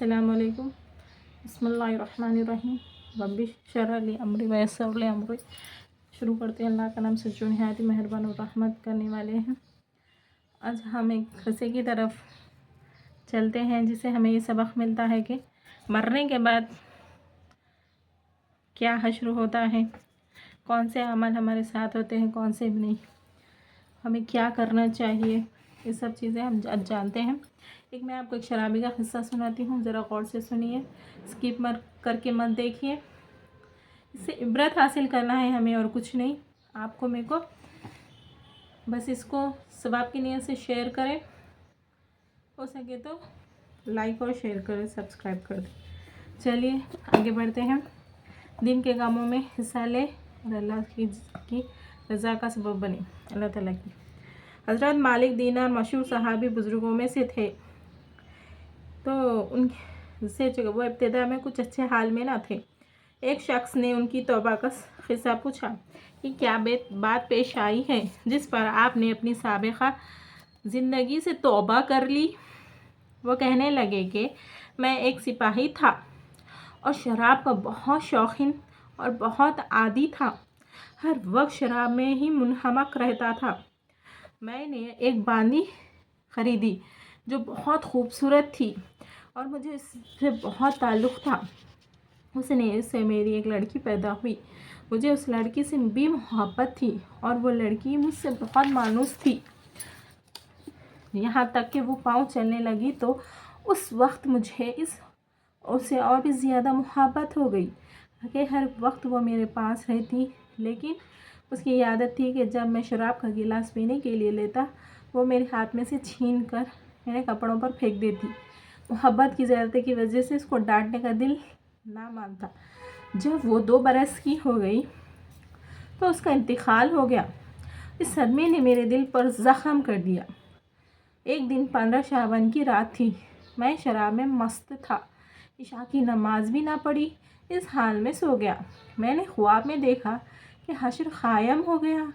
अस्सलाम वालेकुम। बिस्मिल्लाहिर्रहमानिर्रहीम। रब्बि शरह ली अमरी वयस्सिर ली अमरी। शुरू करते हैं अल्लाह का नाम से जो निहायत ही मेहरबान और रहमत करने वाले हैं। आज हम एक किस्से की तरफ चलते हैं जिससे हमें ये सबक मिलता है कि मरने के बाद क्या हश्र होता है, कौन से अमल हमारे साथ होते हैं, कौन से नहीं, हमें क्या करना चाहिए, ये सब चीज़ें हम आज जानते हैं। एक मैं आपको एक शराबी का किस्सा सुनाती हूँ, ज़रा गौर से सुनिए, स्किप मत करके मत देखिए। इससे इबरत हासिल करना है हमें और कुछ नहीं। आपको मेरे को बस इसको सवाब की नीयत से शेयर करें, हो सके तो लाइक और शेयर करें, सब्सक्राइब कर दें। चलिए आगे बढ़ते हैं। दिन के कामों में हिस्सा ले और अल्लाह की रज़ा का सबब बने। अल्लाह ताला की हज़रत मालिक दीनार मशहूर सहाबी बुज़ुर्गों में से थे। तो उनसे वो इब्तिदा में कुछ अच्छे हाल में ना थे। एक शख्स ने उनकी तौबा का किस्सा पूछा कि क्या बात पेश आई है जिस पर आपने अपनी साबिक़ा ज़िंदगी से तौबा कर ली। वो कहने लगे कि मैं एक सिपाही था और शराब का बहुत शौकीन और बहुत आदी था। हर वक्त शराब में ही मुनहमक रहता था। मैंने एक बांदी ख़रीदी जो बहुत खूबसूरत थी और मुझे इससे बहुत ताल्लुक़ था। उससे मेरी एक लड़की पैदा हुई। मुझे उस लड़की से भी मोहब्बत थी और वो लड़की मुझसे बहुत मानूस थी। यहाँ तक कि वो पाँव चलने लगी तो उस वक्त मुझे उससे और भी ज़्यादा मोहब्बत हो गई कि हर वक्त वो मेरे पास रहती। लेकिन उसकी ये आदत थी कि जब मैं शराब का गिलास पीने के लिए लेता वो मेरे हाथ में से छीन कर मेरे कपड़ों पर फेंक देती। मोहब्बत की ज़्यादती की वजह से उसको डांटने का दिल ना मानता। जब वो 2 बरस की हो गई तो उसका इंतकाल हो गया। इस सदमे ने मेरे दिल पर ज़ख्म कर दिया। एक दिन 15 शाबान की रात थी। मैं शराब में मस्त था, इशा की नमाज भी ना पढ़ी, इस हाल में सो गया। मैंने ख्वाब में देखा कि हश्र क़ायम हो गया,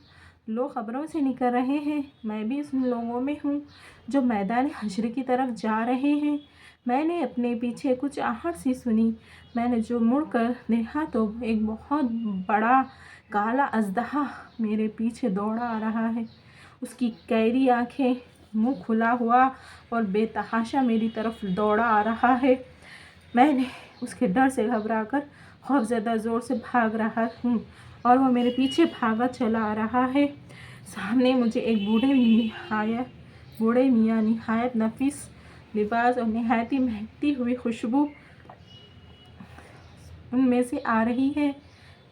लोग ख़बरों से निकल रहे हैं। मैं भी उन लोगों में हूँ जो मैदान हश्र की तरफ जा रहे हैं। मैंने अपने पीछे कुछ आहट सी सुनी। मैंने जो मुड़ कर देखा तो एक बहुत बड़ा काला अजदहा मेरे पीछे दौड़ा आ रहा है। उसकी कैरी आँखें, मुँह खुला हुआ और बेतहाशा मेरी तरफ दौड़ा आ रहा है। मैंने उसके डर से घबराकर खौफज़दा ज़ोर से भाग रहा हूँ और वो मेरे पीछे भागा चला आ रहा है। सामने मुझे एक बूढ़े मियाँ निहायत नफीस लिबास और निहायत ही महकती हुई खुशबू उनमें से आ रही है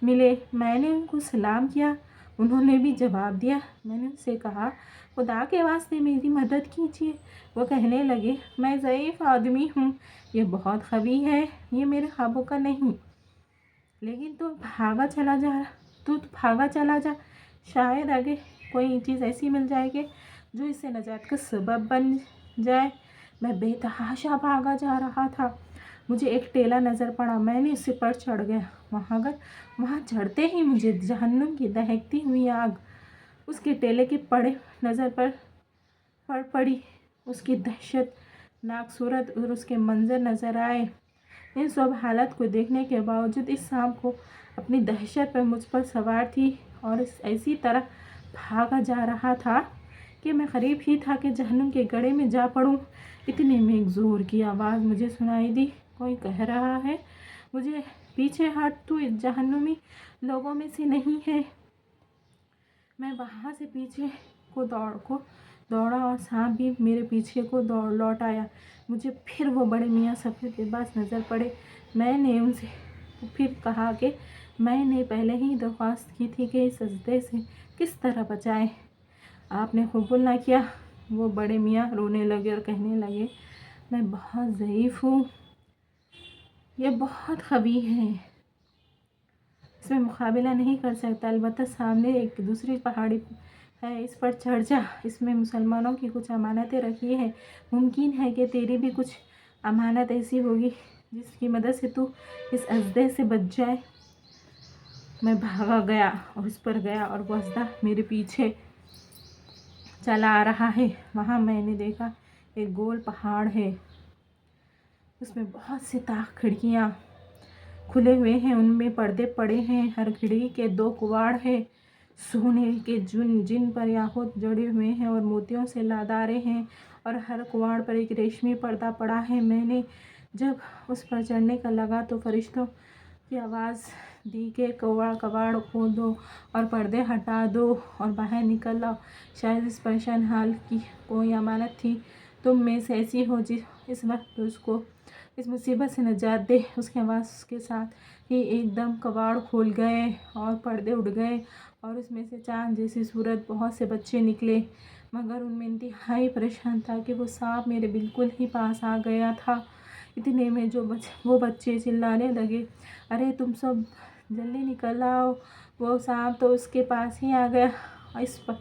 मिले। मैंने उनको सलाम किया, उन्होंने भी जवाब दिया। मैंने उनसे कहा, खुदा के वास्ते मेरी मदद कीजिए। वो कहने लगे, मैं ज़ईफ़ आदमी हूँ, ये बहुत ख़वी है, ये मेरे ख्वाबों का नहीं। लेकिन तू भागा चला जा, शायद आगे कोई चीज़ ऐसी मिल जाएगी जो इससे नजात का सबब बन जाए। मैं बेतहाशा भागा जा रहा था। मुझे एक टेला नज़र पड़ा। मैंने उससे पर चढ़ गया। वहाँ चढ़ते ही मुझे जहन्नुम की दहकती हुई आग उसके टेले के पड़े नज़र पर पड़ी। उसकी दहशतनाक सूरत और उसके मंजर नज़र आए। इन सब हालत को देखने के बावजूद इस सांप को अपनी दहशत पर मुझ पर सवार थी और ऐसी तरह भागा जा रहा था कि मैं करीब ही था कि जहन्नुम के गड्ढे में जा पड़ूं। इतने में एक ज़ोर की आवाज़ मुझे सुनाई दी। कोई कह रहा है, मुझे पीछे हट, तू इस जहन्नुमी लोगों में से नहीं है। मैं वहाँ से पीछे को दौड़ा और सांप भी मेरे पीछे को लौट आया। मुझे फिर वो बड़े मियाँ सफ़ेद लिबास नज़र पड़े। मैंने उनसे फिर कहा कि मैंने पहले ही दरख्वास्त की थी कि इस सजदे से किस तरह बचाएं, आपने कबूल ना किया। वो बड़े मियाँ रोने लगे और कहने लगे, मैं बहुत ज़ईफ़ हूँ, ये बहुत ख़वी है, इसमें मुकाबला नहीं कर सकता। अलबत्ता सामने एक दूसरी पहाड़ी है, इस पर चढ़ जा, इसमें मुसलमानों की कुछ अमानतें रखी हैं। मुमकिन है कि तेरी भी कुछ अमानत ऐसी होगी जिसकी मदद से तू इस अजदे से बच जाए। मैं भागा गया और उस पर गया और वो अजदा मेरे पीछे चला आ रहा है। वहाँ मैंने देखा एक गोल पहाड़ है اس میں بہت سی کھڑکیاں کھلے ہوئے ہیں، ان میں پردے پڑے ہیں، ہر کھڑکی کے 2 کواڑ ہیں، سونے کے جن پر یاقوت جڑے ہوئے ہیں اور موتیوں سے لادارے ہیں، اور ہر کواڑ پر ایک ریشمی پردہ پڑا ہے۔ میں نے جب اس پر چڑھنے کا لگا تو فرشتوں کی آواز دی کہ کواڑ کھول دو اور پردے ہٹا دو اور باہر نکل آؤ، شاید اس پریشان حال کی کوئی امانت تھی تم میں سے ایسی ہو اس وقت اس کو اس مصیبت سے نجات دے۔ اس کی آواز کے ساتھ ہی ایک دم کواڑ کھول گئے اور پردے اٹھ گئے اور اس میں سے چاند جیسی صورت بہت سے بچے نکلے، مگر ان میں انتہائی پریشان تھا کہ وہ سانپ میرے بالکل ہی پاس آ گیا تھا۔ اتنے میں وہ بچے چلانے لگے، ارے تم سب جلدی نکل آؤ، وہ سانپ تو اس کے پاس ہی آ گیا۔ اس پر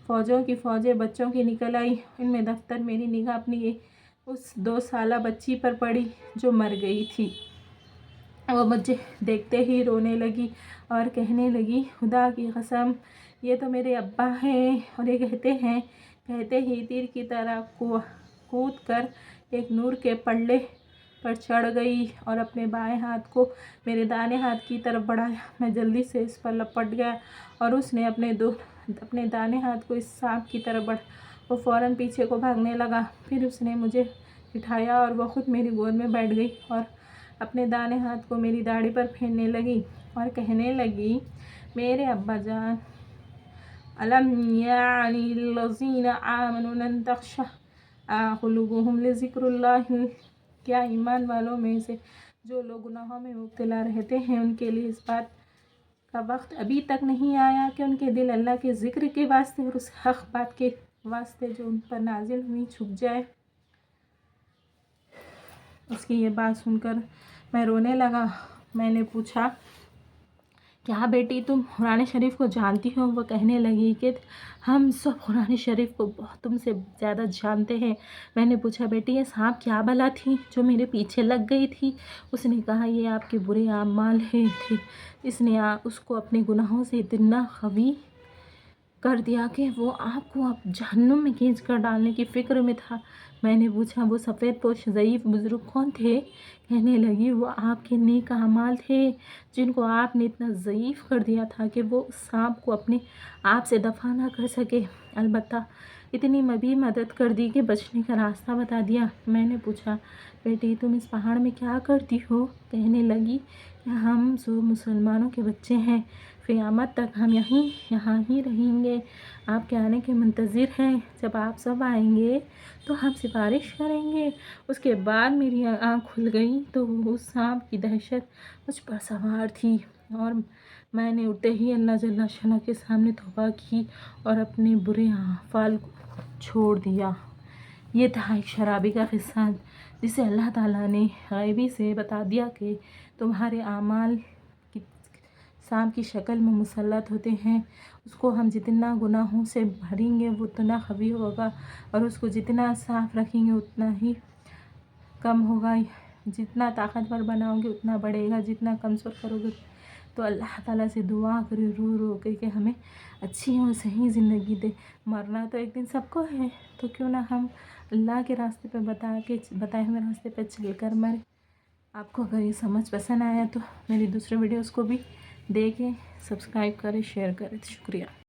فوجوں کی فوجیں بچوں کی نکل آئی، ان میں دفتر میری نگاہ اپنی اس 2 سالہ بچی پر پڑی جو مر گئی تھی۔ وہ مجھے دیکھتے ہی رونے لگی اور کہنے لگی، خدا کی قسم یہ تو میرے ابا ہیں، اور یہ کہتے ہی تیر کی طرح کود کر ایک نور کے پلڑے پر چڑھ گئی اور اپنے بائیں ہاتھ کو میرے دائیں ہاتھ کی طرف بڑھایا۔ میں جلدی سے اس پر لپٹ گیا اور اس نے اپنے دائیں ہاتھ کو اس سانپ کی طرف بڑھایا۔ وہ فوراً پیچھے کو بھاگنے لگا، پھر اس نے مجھے بٹھایا اور وہ خود میری گود میں بیٹھ گئی اور اپنے دائیں ہاتھ کو میری داڑھی پر پھیرنے لگی اور کہنے لگی، میرے ابا جان، أَلَمْ يَعْنِ لِلَّذِينَ آمَنُوا أَن تَخْشَعَ قُلُوبُهُمْ لِذِكْرِ اللَّهِ، کیا ایمان والوں میں سے جو لوگ گناہوں میں مبتلا رہتے ہیں ان کے لیے اس بات کا وقت ابھی تک نہیں آیا کہ ان کے دل اللہ کے ذکر کے واسطے اور اس حق بات کے واسطے جو ان پر نازل ہوئی چھپ جائے۔ اس کی یہ بات سن کر میں رونے لگا۔ میں نے پوچھا، کیا بیٹی تم قرآن شریف کو جانتی ہو؟ وہ کہنے لگی کہ ہم سب قرآن شریف کو بہت تم سے زیادہ جانتے ہیں۔ میں نے پوچھا، بیٹی یہ سانپ کیا بلا تھی جو میرے پیچھے لگ گئی تھی؟ اس نے کہا، یہ آپ کے برے اعمال تھے، اس نے اس کو اپنے گناہوں سے اتنا قوی کر دیا کہ وہ آپ کو جہنم میں کھینچ کر ڈالنے کی فکر میں تھا۔ میں نے پوچھا، وہ سفید پوش ضعیف بزرگ کون تھے؟ کہنے لگی، وہ آپ کے نیک اعمال تھے جن کو آپ نے اتنا ضعیف کر دیا تھا کہ وہ اس سانپ کو اپنے آپ سے دفع نہ کر سکے، البتہ اتنی بھی مدد کر دی کہ بچنے کا راستہ بتا دیا۔ میں نے پوچھا، بیٹی تم اس پہاڑ میں کیا کرتی ہو؟ کہنے لگی کہ ہم سب مسلمانوں کے بچے ہیں، قیامت تک ہم یہاں ہی رہیں گے، آپ کے آنے کے منتظر ہیں، جب آپ سب آئیں گے تو ہم سفارش کریں گے۔ اس کے بعد میری آنکھ کھل گئی تو اس سانپ کی دہشت مجھ پر سوار تھی اور میں نے اٹھتے ہی اللہ جل شانہ کے سامنے توبہ کی اور اپنے برے افعال کو چھوڑ دیا۔ یہ تھا ایک شرابی کا قصہ جسے اللہ تعالیٰ نے غیبی سے بتا دیا کہ تمہارے اعمال سانپ کی شکل میں مسلط ہوتے ہیں، اس کو ہم جتنا گناہوں سے بھریں گے وہ اتنا قوی ہوگا اور اس کو جتنا صاف رکھیں گے اتنا ہی کم ہوگا، جتنا طاقتور بناؤ گے اتنا بڑھے گا، جتنا کمزور کرو گے۔ تو اللہ تعالیٰ سے دعا کرے رو رو کے کہ ہمیں اچھی اور صحیح زندگی دے۔ مرنا تو ایک دن سب کو ہے، تو کیوں نہ ہم اللہ کے راستے پہ بتائے ہوئے راستے پہ چل کر مریں۔ آپ کو اگر یہ سمجھ پسند آیا تو میری دوسرے ویڈیوز کو بھی دیکھیں، سبسکرائب کریں، شیئر کریں۔ شکریہ۔